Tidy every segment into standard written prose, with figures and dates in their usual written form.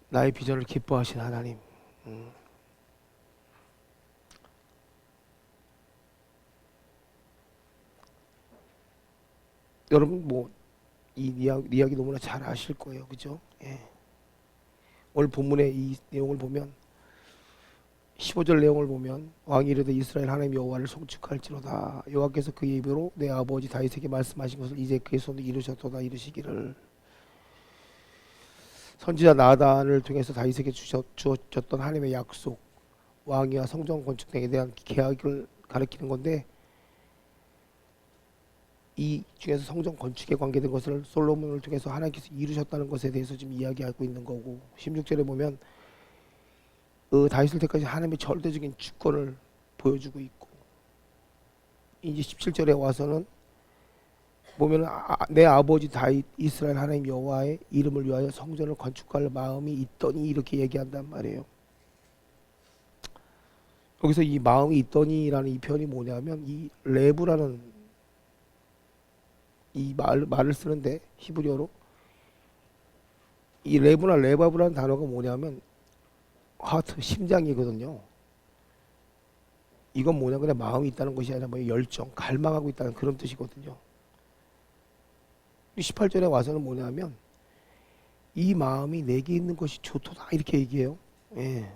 나의 비전을 기뻐하신 하나님. 여러분 뭐 이 이야기 너무나 잘 아실 거예요, 그죠? 예. 오늘 본문의 이 내용을 보면 15절 내용을 보면 왕이 이르되 이스라엘 하나님 여호와를 송축할지로다. 여호와께서 그의 입으로 내 아버지 다윗에게 말씀하신 것을 이제 그의 손으로 이루셨도다 이르시기를. 선지자 나단을 통해서 다윗에게 주어졌던 하나님의 약속, 왕위와 성전 건축 등에 대한 계약을 가리키는 건데, 이 중에서 성전 건축에 관계된 것을 솔로몬을 통해서 하나님께서 이루셨다는 것에 대해서 지금 이야기하고 있는 거고, 16절에 보면 다윗을 때까지 하나님의 절대적인 주권을 보여주고 있고, 이제 17절에 와서는 보면 내 아버지 다윗 이스라엘 하나님 여호와의 이름을 위하여 성전을 건축할 마음이 있더니 이렇게 얘기한단 말이에요. 여기서 이 마음이 있더니라는 이 표현이 뭐냐면, 이 레브라는 이 말을 쓰는데, 히브리어로 이 레브나 레바브라는 단어가 뭐냐면 하트, 심장이거든요. 이건 뭐냐, 그냥 마음이 있다는 것이 아니라 뭐 열정, 갈망하고 있다는 그런 뜻이거든요. 18절에 와서는 뭐냐면 이 마음이 내게 있는 것이 좋도다 이렇게 얘기해요. 예.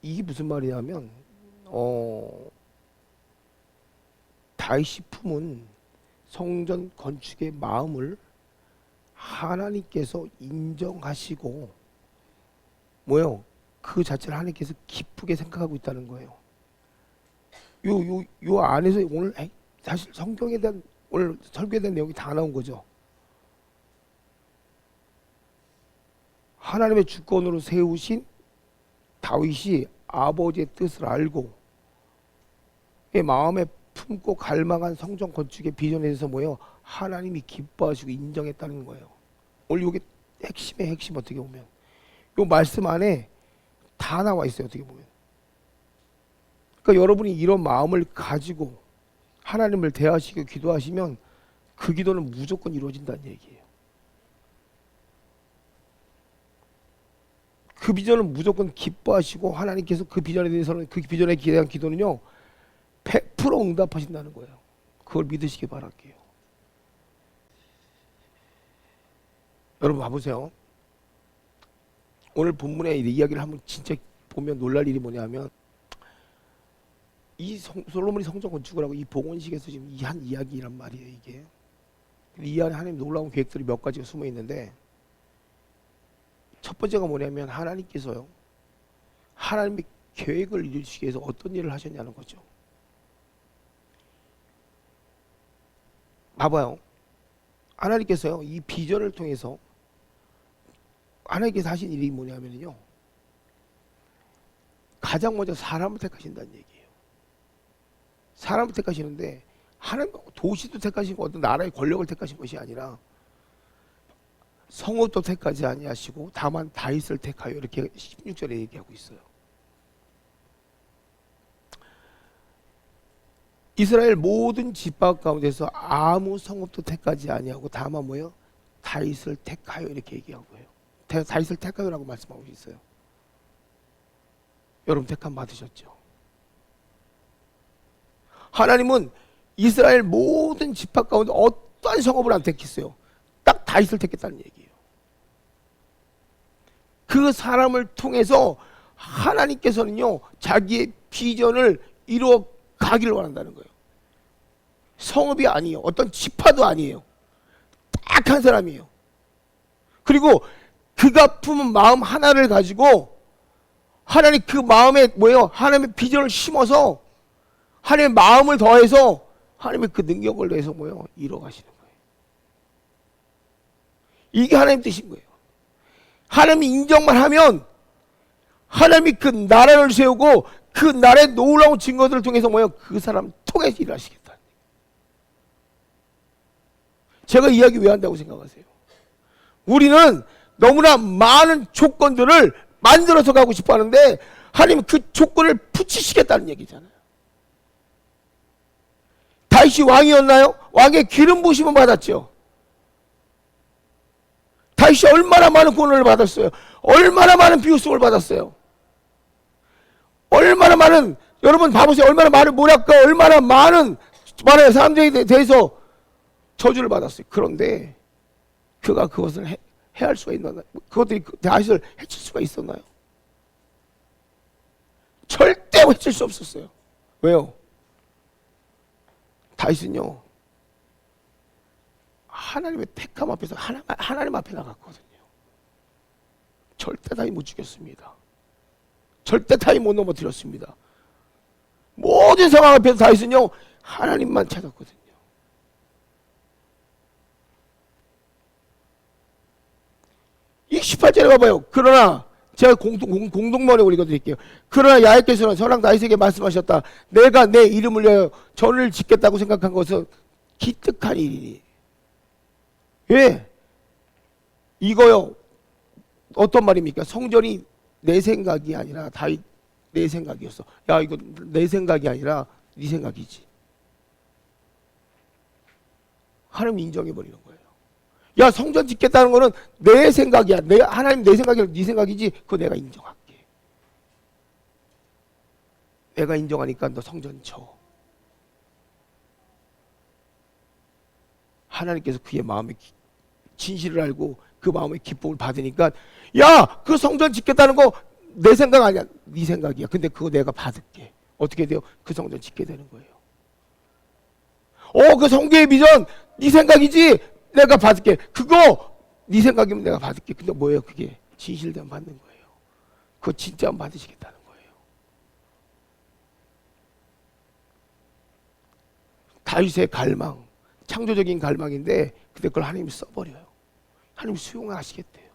이게 무슨 말이냐면 다윗이 품은 성전 건축의 마음을 하나님께서 인정하시고 뭐요? 그 자체를 하나님께서 기쁘게 생각하고 있다는 거예요. 요 안에서 오늘 사실 성경에 대한 오늘 설교에 대한 내용이 다 나온 거죠. 하나님의 주권으로 세우신 다윗이 아버지의 뜻을 알고 마음에 품고 갈망한 성전 건축의 비전에 대해서 뭐예요? 하나님이 기뻐하시고 인정했다는 거예요. 오늘 이게 핵심의 핵심. 어떻게 보면 이 말씀 안에 다 나와 있어요. 어떻게 보면. 그러니까 여러분이 이런 마음을 가지고 하나님을 대하시고 기도하시면 그 기도는 무조건 이루어진다는 얘기예요. 그 비전을 무조건 기뻐하시고 하나님께서 그 비전에 대해서는, 그 비전에 대한 기도는요 100% 응답하신다는 거예요. 그걸 믿으시기 바랄게요. 여러분 봐보세요. 오늘 본문의 이야기를 한번 진짜 보면 놀랄 일이 뭐냐면, 이 솔로몬이 성전 건축을 하고 이 봉헌식에서 지금 이 한 이야기란 말이에요. 이게 이 안에 하나님 놀라운 계획들이 몇 가지가 숨어 있는데, 첫 번째가 뭐냐면 하나님께서요 하나님의 계획을 이루시기 위해서 어떤 일을 하셨냐는 거죠. 봐봐요. 하나님께서요 이 비전을 통해서 하나님께서 하신 일이 뭐냐면요, 가장 먼저 사람을 택하신다는 얘기예요. 사람을 택하시는데, 하나님 도시도 택하시고 어떤 나라의 권력을 택하신 것이 아니라 성읍도 택하지 아니하시고 다만 다윗을 택하여, 이렇게 16절에 얘기하고 있어요. 이스라엘 모든 집밥 가운데서 아무 성읍도 택하지 아니하고 다만 뭐예요? 다윗을 택하여 이렇게 얘기하고 해요. 다윗을 택하여라고 말씀하고 있어요. 여러분 택함 받으셨죠? 하나님은 이스라엘 모든 집합 가운데 어떠한 성읍을 안 택했어요. 딱 다윗을 택했다는 얘기예요. 그 사람을 통해서 하나님께서는요 자기의 비전을 이루어 가기를 원한다는 거예요. 성읍이 아니에요. 어떤 지파도 아니에요. 딱 한 사람이에요. 그리고 그가 품은 마음 하나를 가지고 하나님 그 마음에 뭐예요? 하나님의 비전을 심어서 하나님의 마음을 더해서 하나님의 그 능력을 내서 뭐예요? 이뤄가시는 거예요. 이게 하나님 뜻인 거예요. 하나님이 인정만 하면 하나님이 그 나라를 세우고 그 나라의 놀라운 증거들을 통해서 뭐예요? 그 사람 통해서 일하시겠다. 제가 이야기 왜 한다고 생각하세요? 우리는 너무나 많은 조건들을 만들어서 가고 싶어 하는데 하나님은 그 조건을 붙이시겠다는 얘기잖아요. 다윗이 왕이었나요? 왕의 기름 부으심은 받았죠. 다윗이 얼마나 많은 구원을 받았어요. 얼마나 많은 비웃음을 받았어요. 얼마나 많은, 여러분 봐보세요. 얼마나 많은 뭐랄까, 얼마나 많은 사람들에 대해서 저주를 받았어요. 그런데 그가 그것을 해할 수가 있나요? 그것들이 다윗을 해칠 수가 있었나요? 절대 해칠 수 없었어요. 왜요? 다윗은요, 하나님의 택함 앞에서 하나님 앞에 나갔거든요. 절대 다윗 못 죽였습니다. 절대 다윗 못 넘어뜨렸습니다. 모든 상황 앞에서 다윗은요, 하나님만 찾았거든요. 이 18절에 봐봐요. 그러나 제가 공동번역을 읽어드릴게요. 그러나 야훼께서는 선왕 다윗에게 말씀하셨다. 내가 내 이름을 위하여 전을 짓겠다고 생각한 것은 기특한 일이니. 왜? 이거요. 어떤 말입니까? 성전이 내 생각이 아니라 다윗 내 생각이었어. 야, 이거 내 생각이 아니라 네 생각이지. 하나님 인정해버리는 거예요. 야, 성전 짓겠다는 거는 내 생각이야. 하나님 내 생각이 아니라 네 생각이지. 그거 내가 인정할게. 내가 인정하니까 너 성전 쳐. 하나님께서 그의 마음의 진실을 알고 그 마음의 기쁨을 받으니까, 야, 그 성전 짓겠다는 거 내 생각 아니야. 네 생각이야. 근데 그거 내가 받을게. 어떻게 돼요? 그 성전 짓게 되는 거예요. 그 성교의 비전 네 생각이지. 내가 받을게. 그거 네 생각이면 내가 받을게. 근데 뭐예요? 그게 진실되면 받는 거예요. 그거 진짜 받으시겠다는 거예요. 다윗의 갈망, 창조적인 갈망인데, 근데 그걸 하나님이 써버려요. 하나님이 수용하시겠대요.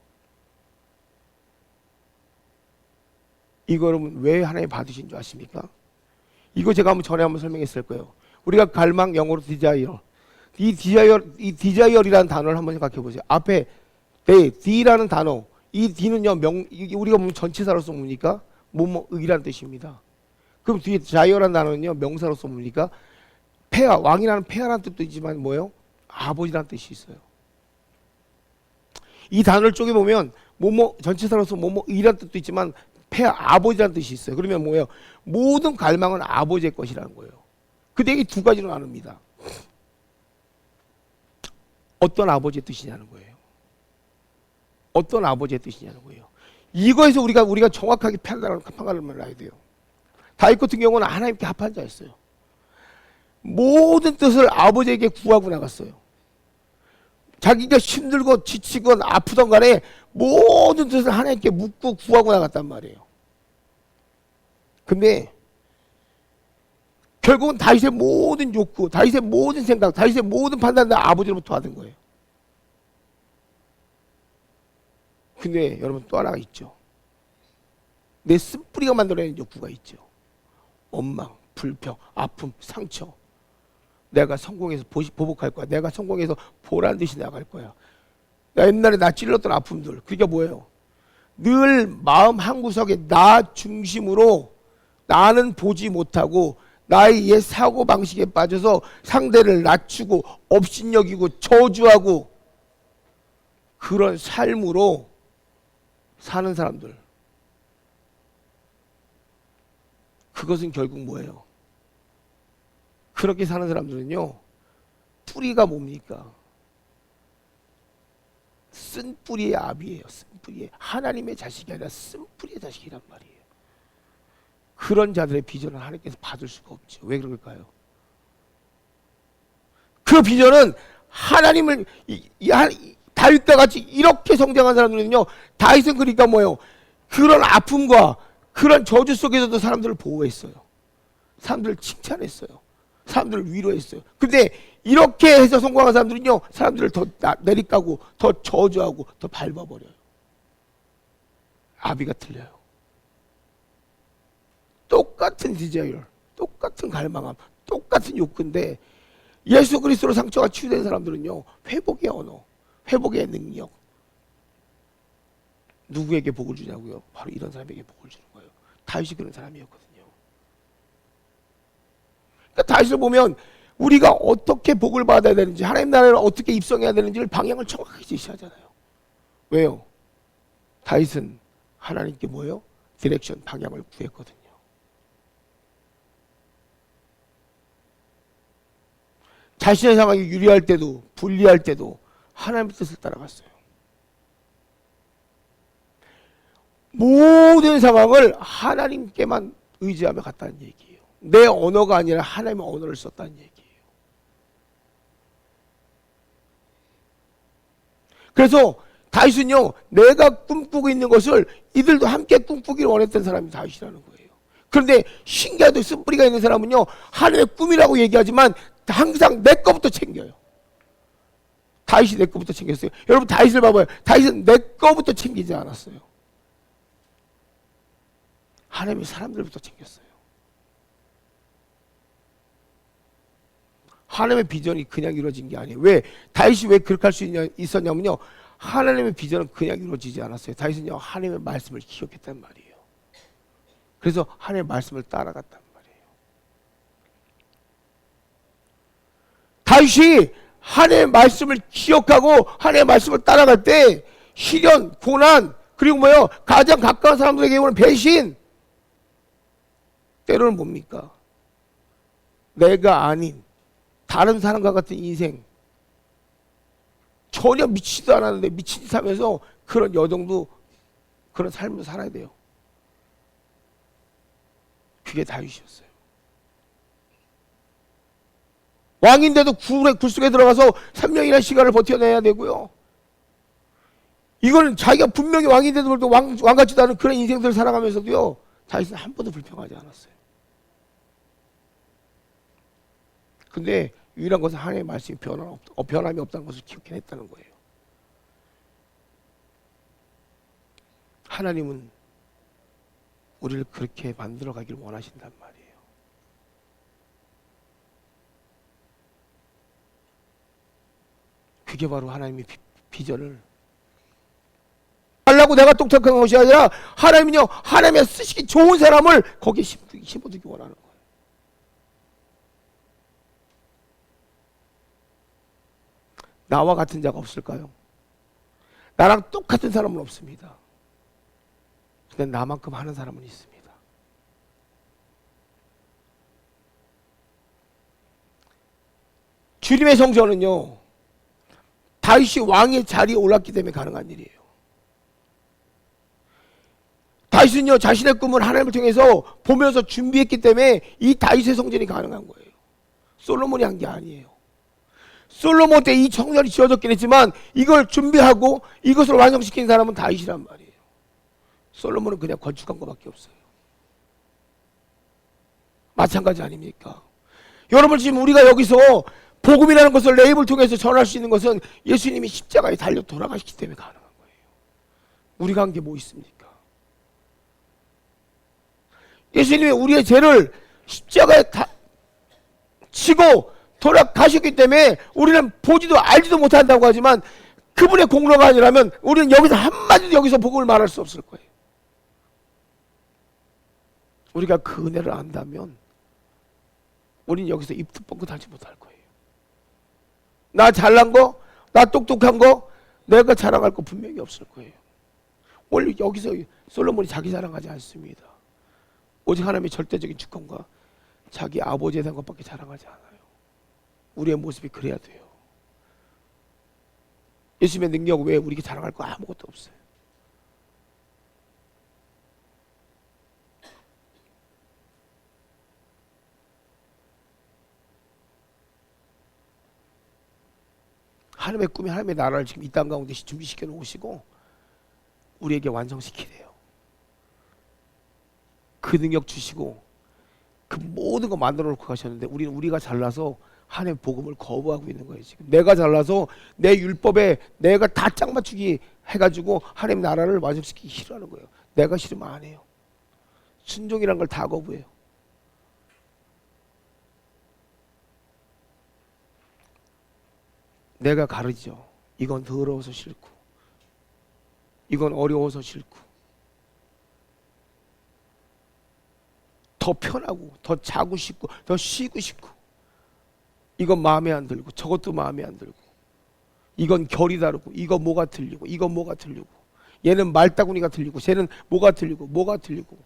이거 여러분 왜 하나님 받으신 줄 아십니까? 이거 제가 전에 한번 설명했을 거예요. 우리가 갈망, 영어로 디자이어. 이 디자이어이라는 단어를 한번 생각해 보세요. 앞에 D라는 단어. 이 D는요, 우리가 보면 전치사로서 뭡니까? 뭐뭐이라는 뜻입니다. 그럼 뒤에 자이어라는 단어는요, 명사로서 뭡니까? 폐하, 왕이라는 폐하라는 뜻도 있지만 뭐예요? 아버지라는 뜻이 있어요. 이 단어를 쪼개보면 뭐뭐 전치사로서 뭐뭐이라는 뜻도 있지만 폐하, 아버지라는 뜻이 있어요. 그러면 뭐예요? 모든 갈망은 아버지의 것이라는 거예요. 근데 이게 두 가지로 나눕니다. 어떤 아버지의 뜻이냐는 거예요. 어떤 아버지의 뜻이냐는 거예요. 이거에서 우리가 정확하게 판단을 해야 돼요. 다윗 같은 경우는 하나님께 합한 자였어요. 모든 뜻을 아버지에게 구하고 나갔어요. 자기가 힘들고 지치건 아프던 간에 모든 뜻을 하나님께 묻고 구하고 나갔단 말이에요. 근데 결국은 다윗의 모든 욕구, 다윗의 모든 생각, 다윗의 모든 판단은 아버지로부터 받은 거예요. 근데 여러분 또 하나가 있죠. 내 쓴뿌리가 만들어내는 욕구가 있죠. 원망, 불평, 아픔, 상처. 내가 성공해서 보복할 거야. 내가 성공해서 보란 듯이 나갈 거야. 옛날에 나 찔렀던 아픔들. 그게 뭐예요? 늘 마음 한구석에 나 중심으로 나는 보지 못하고 나의 옛 사고방식에 빠져서 상대를 낮추고 업신여기고 저주하고 그런 삶으로 사는 사람들. 그것은 결국 뭐예요? 그렇게 사는 사람들은요, 뿌리가 뭡니까? 쓴 뿌리의 아비예요. 쓴 뿌리의 하나님의 자식이 아니라 쓴 뿌리의 자식이란 말이에요. 그런 자들의 비전을 하나님께서 받을 수가 없죠. 왜 그럴까요? 그 비전은 하나님을 다윗과 같이 이렇게 성장한 사람들은요, 다윗은 그러니까 뭐예요? 그런 아픔과 그런 저주 속에서도 사람들을 보호했어요. 사람들을 칭찬했어요. 사람들을 위로했어요. 근데 이렇게 해서 성공한 사람들은요, 사람들을 더 내리까고 더 저주하고 더 밟아버려요. 아비가 틀려요. 똑같은 디자이어, 똑같은 갈망함, 똑같은 욕구인데 예수 그리스도로 상처가 치유된 사람들은요, 회복의 언어, 회복의 능력. 누구에게 복을 주냐고요? 바로 이런 사람에게 복을 주는 거예요. 다윗이 그런 사람이었거든요. 그러니까 다윗을 보면 우리가 어떻게 복을 받아야 되는지, 하나님 나라를 어떻게 입성해야 되는지를 방향을 정확하게 제시하잖아요. 왜요? 다윗은 하나님께 뭐예요? 디렉션, 방향을 구했거든요. 자신의 상황이 유리할 때도 불리할 때도 하나님의 뜻을 따라갔어요. 모든 상황을 하나님께만 의지하며 갔다는 얘기예요. 내 언어가 아니라 하나님의 언어를 썼다는 얘기예요. 그래서 다윗은요, 내가 꿈꾸고 있는 것을 이들도 함께 꿈꾸기를 원했던 사람이 다윗이라는 거예요. 그런데 신기하도 쓴뿌리가 있는 사람은요, 하나님의 꿈이라고 얘기하지만 항상 내 거부터 챙겨요. 다윗이 내 거부터 챙겼어요. 여러분 다윗을 봐봐요. 다윗은 내 거부터 챙기지 않았어요. 하나님이 사람들부터 챙겼어요. 하나님의 비전이 그냥 이루어진 게 아니에요. 왜? 다윗이 왜 그렇게 할 수 있었냐면요, 하나님의 비전은 그냥 이루어지지 않았어요. 다윗은요, 하나님의 말씀을 기억했단 말이에요. 그래서 하나님의 말씀을 따라갔단 말이에요. 다윗이 하나님의 말씀을 기억하고 하나님의 말씀을 따라갈 때 시련, 고난, 그리고 뭐요? 가장 가까운 사람들에게 오는 배신, 때로는 뭡니까? 내가 아닌 다른 사람과 같은 인생, 전혀 미치지도 않았는데 미친 짓 하면서 그런 여정도, 그런 삶을 살아야 돼요. 그게 다윗이었어요. 왕인데도 굴속에 들어가서 3년이나 시간을 버텨내야 되고요. 이거는 자기가 분명히 왕인데도 불구하고 왕 같지도 않은 그런 인생들을 살아가면서도요, 다윗은 한 번도 불평하지 않았어요. 근데 유일한 것은 하나님의 말씀이 변함이 없다는 것을 기억해냈다는 거예요. 하나님은 우리를 그렇게 만들어 가기를 원하신단 말이에요. 그게 바로 하나님의 비전을, 하려고 내가 똑똑한 것이 아니라 하나님은요, 하나님의 쓰시기 좋은 사람을 거기에 심어두기 원하는 거예요. 나와 같은 자가 없을까요? 나랑 똑같은 사람은 없습니다. 근데 나만큼 하는 사람은 있습니다. 주님의 성전은요, 다윗이 왕의 자리에 올랐기 때문에 가능한 일이에요. 다윗은요, 자신의 꿈을 하나님을 통해서 보면서 준비했기 때문에 이 다윗의 성전이 가능한 거예요. 솔로몬이 한 게 아니에요. 솔로몬 때 이 성전이 지어졌긴 했지만 이걸 준비하고 이것을 완성시킨 사람은 다윗이란 말이에요. 솔로몬은 그냥 건축한 것밖에 없어요. 마찬가지 아닙니까? 여러분, 지금 우리가 여기서 복음이라는 것을 내 입을 통해서 전할 수 있는 것은 예수님이 십자가에 달려 돌아가시기 때문에 가능한 거예요. 우리가 한 게 뭐 있습니까? 예수님이 우리의 죄를 십자가에 치고 돌아가셨기 때문에 우리는 보지도 알지도 못한다고 하지만 그분의 공로가 아니라면 우리는 여기서 한마디도 여기서 복음을 말할 수 없을 거예요. 우리가 그 은혜를 안다면 우리는 여기서 입도 뻥긋 하지 못할 거예요. 나 잘난 거, 나 똑똑한 거, 내가 자랑할 거 분명히 없을 거예요. 원래 여기서 솔로몬이 자기 자랑하지 않습니다. 오직 하나님의 절대적인 주권과 자기 아버지에 대한 것밖에 자랑하지 않아요. 우리의 모습이 그래야 돼요. 예수님의 능력 외에 우리에게 자랑할 거 아무것도 없어요. 하나님의 꿈이, 하나님의 나라를 지금 이 땅 가운데 준비시켜 놓으시고 우리에게 완성시키래요. 그 능력 주시고 그 모든 거 만들어 놓고 가셨는데 우리가 잘나서 하나님의 복음을 거부하고 있는 거예요. 지금 내가 잘나서 내 율법에 내가 다 짝 맞추기 해가지고 하나님 나라를 완성시키기 싫어하는 거예요. 내가 싫으면 안 해요. 순종이란 걸 다 거부해요. 내가 가르죠. 이건 더러워서 싫고, 이건 어려워서 싫고, 더 편하고, 더 자고 싶고, 더 쉬고 싶고, 이건 마음에 안 들고, 저것도 마음에 안 들고, 이건 결이 다르고, 이거 뭐가 틀리고, 이건 뭐가 틀리고, 얘는 말다구니가 틀리고, 쟤는 뭐가 틀리고, 뭐가 틀리고,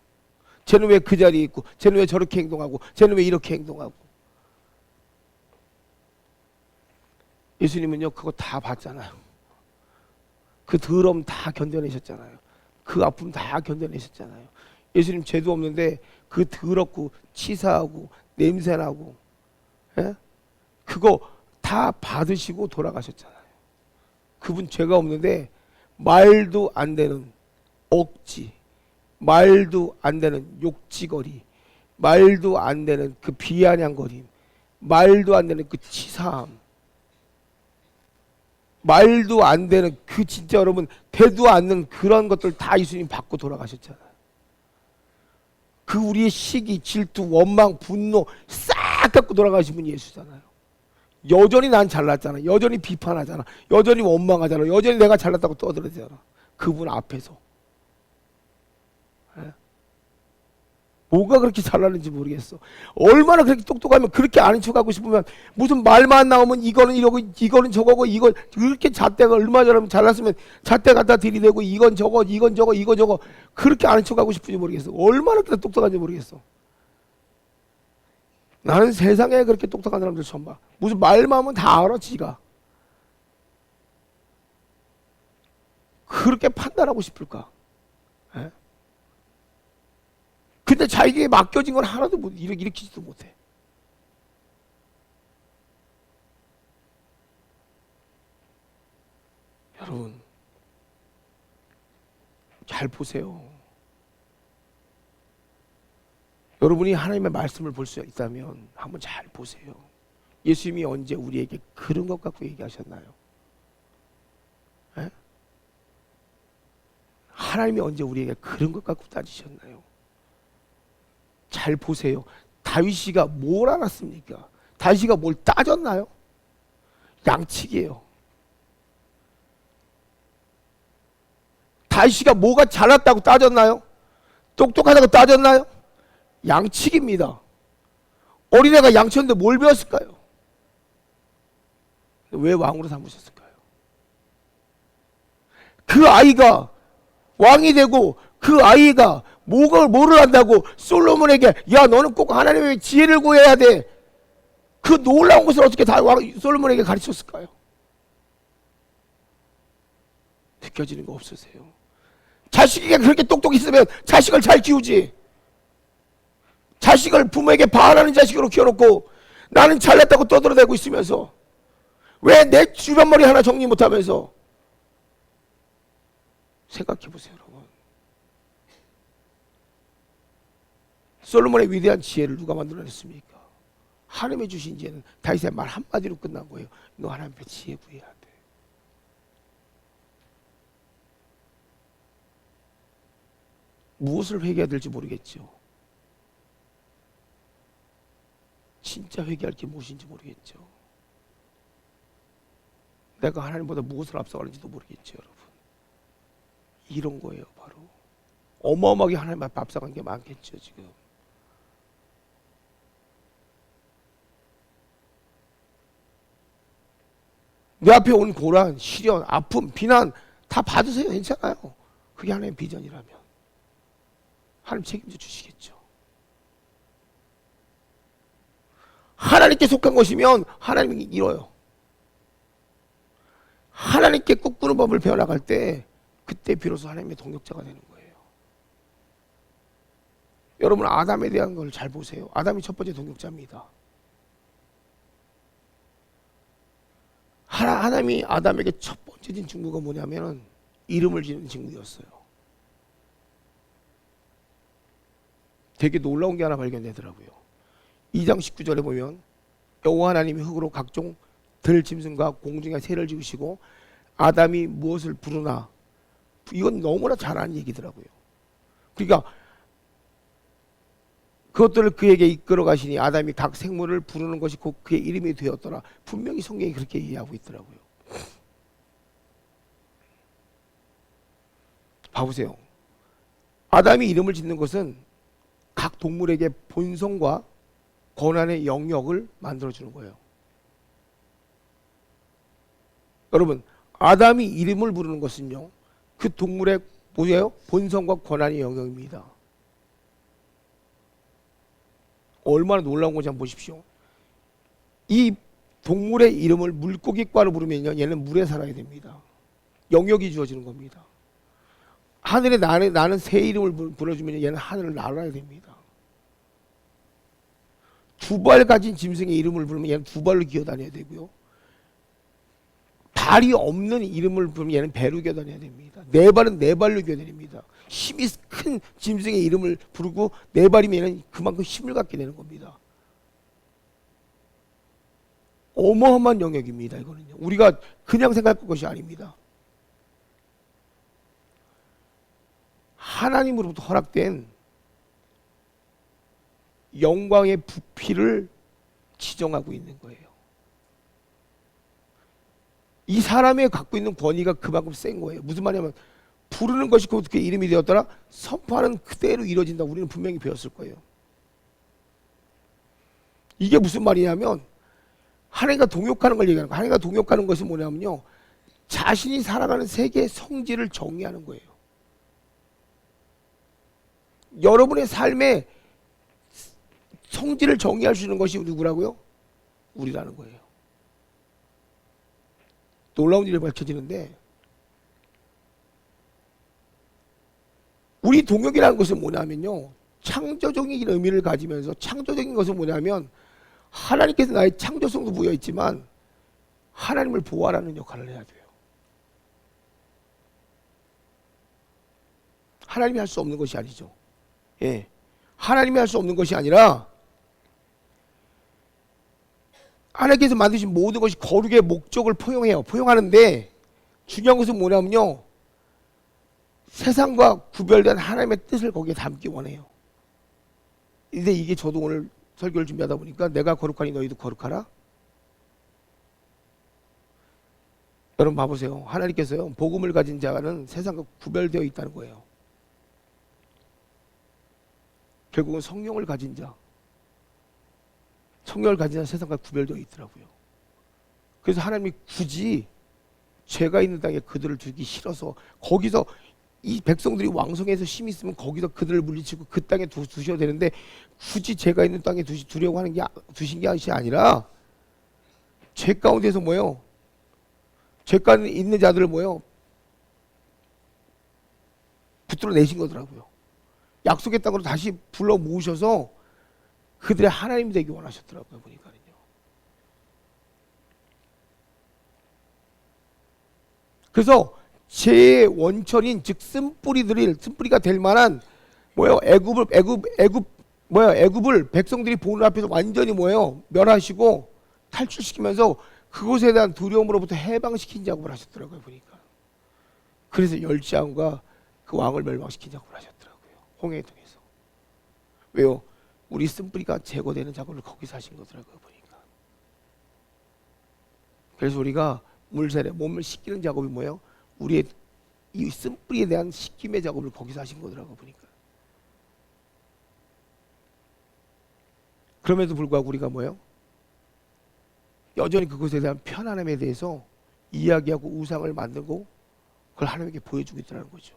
쟤는 왜 그 자리에 있고, 쟤는 왜 저렇게 행동하고, 쟤는 왜 이렇게 행동하고. 예수님은요 그거 다 봤잖아요. 그 더러움 다 견뎌내셨잖아요. 그 아픔 다 견뎌내셨잖아요. 예수님 죄도 없는데 그 더럽고 치사하고 냄새나고, 예? 그거 다 받으시고 돌아가셨잖아요. 그분 죄가 없는데 말도 안 되는 억지, 말도 안 되는 욕지거리, 말도 안 되는 그 비아냥거림, 말도 안 되는 그 치사함, 말도 안 되는 그 진짜 여러분 되도 않는 그런 것들 다 예수님 받고 돌아가셨잖아요. 그 우리의 시기, 질투, 원망, 분노 싹 갖고 돌아가신 분이 예수잖아요. 여전히 난 잘났잖아. 여전히 비판하잖아. 여전히 원망하잖아. 여전히 내가 잘났다고 떠들어대잖아. 그분 앞에서. 예? 뭐가 그렇게 잘나는지 모르겠어. 얼마나 그렇게 똑똑하면, 그렇게 아는 척하고 싶으면 무슨 말만 나오면 이거는 이러고 이거는 저거고, 이건 그렇게 잣대가 얼마 전에 잘났으면 잣대 갖다 들이대고 이건 저거 이건 저거 이거 저거 그렇게 아는 척하고 싶은지 모르겠어. 얼마나 그렇게 똑똑한지 모르겠어. 나는 세상에 그렇게 똑똑한 사람들 처음 봐. 무슨 말만 하면 다 알아 지가. 그렇게 판단하고 싶을까? 에? 근데 자기에게 맡겨진 건 하나도 못 일으키지도 못해. 여러분 잘 보세요. 여러분이 하나님의 말씀을 볼 수 있다면 한번 잘 보세요. 예수님이 언제 우리에게 그런 것 갖고 얘기하셨나요? 에? 하나님이 언제 우리에게 그런 것 갖고 따지셨나요? 잘 보세요. 다윗이가 뭘 알았습니까? 다윗이가 뭘 따졌나요? 양측이에요. 다윗이가 뭐가 잘났다고 따졌나요? 똑똑하다고 따졌나요? 양측입니다. 어린애가 양치였는데 뭘 배웠을까요? 왜 왕으로 삼으셨을까요? 그 아이가 왕이 되고 그 아이가 뭐를 한다고 솔로몬에게 야 너는 꼭 하나님의 지혜를 구해야 돼. 그 놀라운 것을 어떻게 다 솔로몬에게 가르쳤을까요? 느껴지는 거 없으세요? 자식에게 그렇게 똑똑했으면 자식을 잘 키우지. 자식을 부모에게 반하는 자식으로 키워놓고 나는 잘났다고 떠들어대고 있으면서 왜 내 주변머리 하나 정리 못하면서. 생각해보세요 여러분. 솔로몬의 위대한 지혜를 누가 만들어냈습니까? 하나님이 주신 지혜는 다윗의 말 한마디로 끝난 거예요. 너 하나님 앞에 지혜 구해야 돼. 무엇을 회개해야 될지 모르겠죠. 진짜 회개할 게 무엇인지 모르겠죠. 내가 하나님보다 무엇을 앞서가는지도 모르겠죠 여러분. 이런 거예요 바로. 어마어마하게 하나님 앞에 앞서간 게 많겠죠 지금. 내 앞에 온 고난, 시련, 아픔, 비난 다 받으세요. 괜찮아요. 그게 하나님의 비전이라면 하나님 책임져 주시겠죠. 하나님께 속한 것이면 하나님이 이뤄요. 하나님께 꿈꾸는 법을 배워나갈 때 그때 비로소 하나님의 동역자가 되는 거예요. 여러분 아담에 대한 걸 잘 보세요. 아담이 첫 번째 동역자입니다. 하나님이 아담에게 첫 번째 진 증거가 뭐냐면 이름을 지는 증거였어요. 되게 놀라운 게 하나 발견되더라고요. 2장 19절에 보면 여호와 하나님이 흙으로 각종 들 짐승과 공중의 새를 지으시고 아담이 무엇을 부르나. 이건 너무나 잘 아는 얘기더라고요. 그러니까 그것들을 그에게 이끌어 가시니 아담이 각 생물을 부르는 것이 곧 그의 이름이 되었더라. 분명히 성경이 그렇게 이해하고 있더라고요. 봐보세요. 아담이 이름을 짓는 것은 각 동물에게 본성과 권한의 영역을 만들어주는 거예요. 여러분, 아담이 이름을 부르는 것은요, 그 동물의 뭐예요? 본성과 권한의 영역입니다. 얼마나 놀라운 건지 한번 보십시오. 이 동물의 이름을 물고기과로 부르면요, 얘는 물에 살아야 됩니다. 영역이 주어지는 겁니다. 하늘에 나는 새 이름을 불러주면 얘는 하늘을 날아야 됩니다. 두 발 가진 짐승의 이름을 부르면 얘는 두 발로 기어다녀야 되고요. 발이 없는 이름을 부르면 얘는 배로 기어다녀야 됩니다. 네 발은 네 발로 기어다닙니다. 힘이 큰 짐승의 이름을 부르고 네 발이면 얘는 그만큼 힘을 갖게 되는 겁니다. 어마어마한 영역입니다. 이거는요. 우리가 그냥 생각할 것이 아닙니다. 하나님으로부터 허락된 영광의 부피를 지정하고 있는 거예요. 이 사람이 갖고 있는 권위가 그만큼 센 거예요. 무슨 말이냐면 부르는 것이 그 이름이 되었더라, 선포하는 그대로 이루어진다. 우리는 분명히 배웠을 거예요. 이게 무슨 말이냐면 하나님과 동역하는 걸 얘기하는 거예요. 하나님과 동역하는 것이 뭐냐면요, 자신이 살아가는 세계의 성질을 정의하는 거예요. 여러분의 삶의 성질을 정의할 수 있는 것이 누구라고요? 우리라는 거예요. 놀라운 일이 밝혀지는데, 우리 동역이라는 것은 뭐냐면요, 창조적인 의미를 가지면서, 창조적인 것은 뭐냐면 하나님께서 나의 창조성도 부여했지만 하나님을 보호하라는 역할을 해야 돼요. 하나님이 할 수 없는 것이 아니죠. 예, 하나님이 할 수 없는 것이 아니라 하나님께서 만드신 모든 것이 거룩의 목적을 포용해요. 포용하는데 중요한 것은 뭐냐면요, 세상과 구별된 하나님의 뜻을 거기에 담기 원해요. 근데 이게 저도 오늘 설교를 준비하다 보니까 내가 거룩하니 너희도 거룩하라. 여러분 봐보세요. 하나님께서요, 복음을 가진 자는 세상과 구별되어 있다는 거예요. 결국은 성령을 가진 자, 성령을 가진 자 세상과 구별되어 있더라고요. 그래서 하나님이 굳이 죄가 있는 땅에 그들을 두기 싫어서, 거기서 이 백성들이 왕성해서 힘이 있으면 거기서 그들을 물리치고 그 땅에 두셔야 되는데, 굳이 죄가 있는 땅에 두려고 하는 게, 두신 게 아니라 죄 가운데서 뭐예요? 죄가 있는 자들을 뭐예요? 붙들어 내신 거더라고요. 약속의 땅으로 다시 불러 모으셔서 그들의 하나님이 되기 원하셨더라고요. 보니까는요. 그래서 죄의 원천인, 즉 쓴뿌리가 될 만한 뭐예요? 애굽을 백성들이 보는 앞에서 완전히 뭐예요? 멸하시고 탈출시키면서 그곳에 대한 두려움으로부터 해방시킨 작업을 하셨더라고요. 보니까. 그래서 열지왕과 그 왕을 멸망시킨 작업을 하셨더라고요. 홍해를 통해서. 왜요? 우리 쓴뿌리가 제거되는 작업을 거기서 하신 거더라고요. 보니까. 그래서 우리가 물세례, 몸을 씻기는 작업이 뭐예요? 우리의 이 쓴뿌리에 대한 씻김의 작업을 거기서 하신 거더라고요. 보니까. 그럼에도 불구하고 우리가 뭐예요? 여전히 그것에 대한 편안함에 대해서 이야기하고 우상을 만들고 그걸 하나님께 보여주고 있다는 거죠.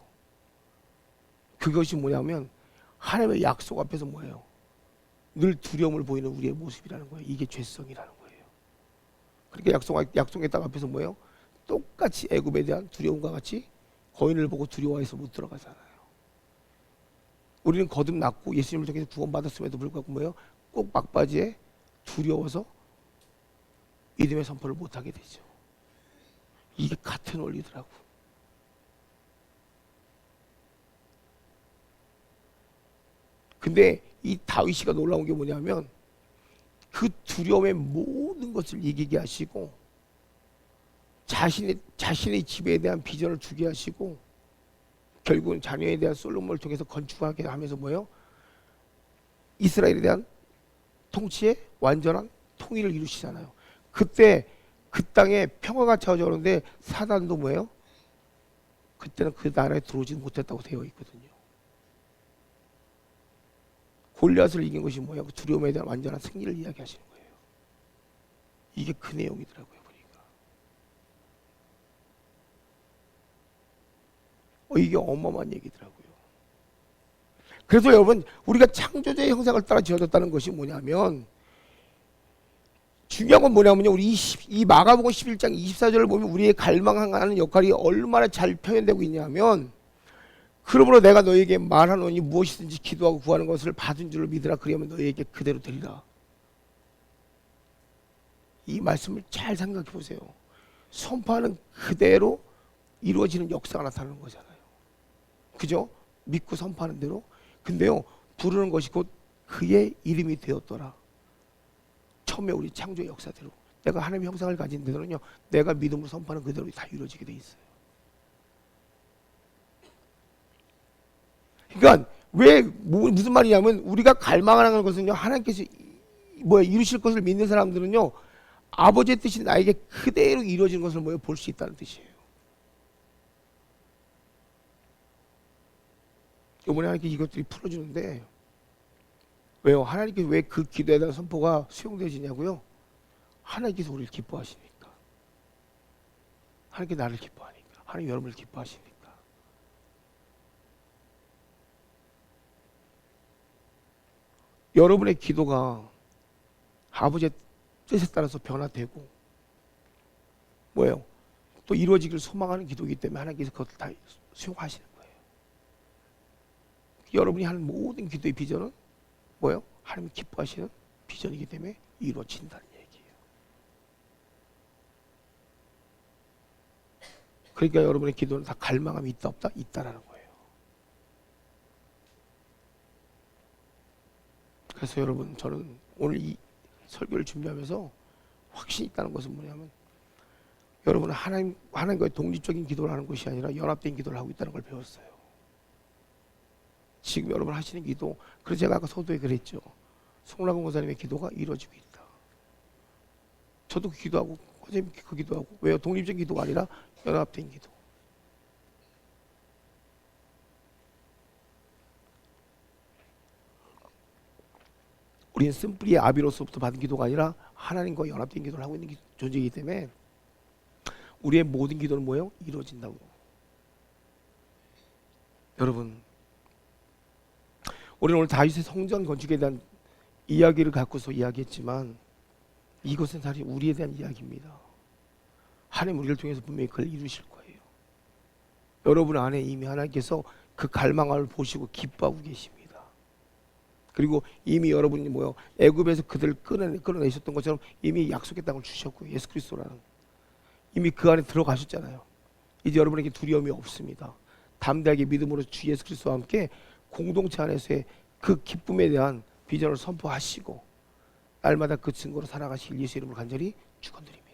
그것이 뭐냐면 하나님의 약속 앞에서 뭐예요? 늘 두려움을 보이는 우리의 모습이라는 거예요. 이게 죄성이라는 거예요. 그러니까 약속의 땅 앞에서 뭐예요? 똑같이 애굽에 대한 두려움과 같이 거인을 보고 두려워해서 못 들어가잖아요. 우리는 거듭났고 예수님을 통해서 구원받았음에도 불구하고 뭐예요? 꼭 막바지에 두려워서 믿음의 선포를 못하게 되죠. 이게 같은 원리더라고. 근데 이 다윗이가 놀라운 게 뭐냐면 그 두려움의 모든 것을 이기게 하시고 자신의 집에 대한 비전을 주게 하시고 결국은 자녀에 대한 솔로몬을 통해서 건축하게 하면서 뭐예요? 이스라엘에 대한 통치의 완전한 통일을 이루시잖아요. 그때 그 땅에 평화가 찾아오는데 사단도 뭐예요? 그때는 그 나라에 들어오지 못했다고 되어 있거든요. 골리앗을 이긴 것이 뭐예요? 그 두려움에 대한 완전한 승리를 이야기하시는 거예요. 이게 그 내용이더라고요. 보니까. 이게 어마어마한 얘기더라고요. 그래서 여러분, 우리가 창조주의 형상을 따라 지어졌다는 것이 뭐냐면, 중요한 건 뭐냐면요, 우리 이 마가복음 11장 24절을 보면 우리의 갈망하는 역할이 얼마나 잘 표현되고 있냐면, 그러므로 내가 너에게 말하노니 무엇이든지 기도하고 구하는 것을 받은 줄을 믿으라. 그리하면 너에게 그대로 되리라. 이 말씀을 잘 생각해 보세요. 선포하는 그대로 이루어지는 역사가 나타나는 거잖아요. 그죠? 믿고 선포하는 대로. 근데요, 부르는 것이 곧 그의 이름이 되었더라. 처음에 우리 창조의 역사대로 내가 하나님의 형상을 가진 데서는요, 내가 믿음으로 선포하는 그대로 다 이루어지게 돼 있어요. 그러니까 왜 무슨 말이냐면, 우리가 갈망하는 것은요, 하나님께서 이루실 것을 믿는 사람들은요, 아버지의 뜻이 나에게 그대로 이루어지는 것을 볼 수 있다는 뜻이에요. 이번에 하나님께 이것들이 풀어주는데, 왜요? 하나님께 왜 그 기도에 대한 선포가 수용되어지냐고요? 하나님께서 우리를 기뻐하시니까. 하나님께 나를 기뻐하니까. 하나님 여러분을 기뻐하시니까. 여러분의 기도가 아버지의 뜻에 따라서 변화되고, 뭐예요? 또 이루어지기를 소망하는 기도이기 때문에 하나님께서 그것을 다 수용하시는 거예요. 여러분이 하는 모든 기도의 비전은 뭐예요? 하나님이 기뻐하시는 비전이기 때문에 이루어진다는 얘기예요. 그러니까 여러분의 기도는 다 갈망함이 있다 없다? 있다라는 거예요. 그래서 여러분, 저는 오늘 이 설교를 준비하면서 확신이 있다는 것은 뭐냐면, 여러분은 하나님과의 독립적인 기도를 하는 것이 아니라 연합된 기도를 하고 있다는 걸 배웠어요. 지금 여러분 하시는 기도, 그래서 제가 아까 서두에 그랬죠. 송락원 권사님의 기도가 이루어지고 있다. 저도 그 기도하고, 권사님 그 기도하고. 왜요? 독립적인 기도가 아니라 연합된 기도. 우리는 심플리 아비로서부터 받은 기도가 아니라 하나님과 연합된 기도를 하고 있는 존재이기 때문에 우리의 모든 기도는 뭐예요? 이루어진다고. 여러분, 우리는 오늘 다윗의 성전 건축에 대한 이야기를 갖고서 이야기했지만, 이것은 사실 우리에 대한 이야기입니다. 하나님 우리를 통해서 분명히 그걸 이루실 거예요. 여러분 안에 이미 하나님께서 그 갈망을 보시고 기뻐하고 계십니다. 그리고 이미 여러분이 애굽에서 그들을 끌어내셨던 것처럼 이미 약속의 땅을 주셨고, 예수 그리스도라는 이미 그 안에 들어가셨잖아요. 이제 여러분에게 두려움이 없습니다. 담대하게 믿음으로 주 예수 그리스도와 함께 공동체 안에서의 그 기쁨에 대한 비전을 선포하시고 날마다 그 증거로 살아가실 예수 이름으로 간절히 축원드립니다.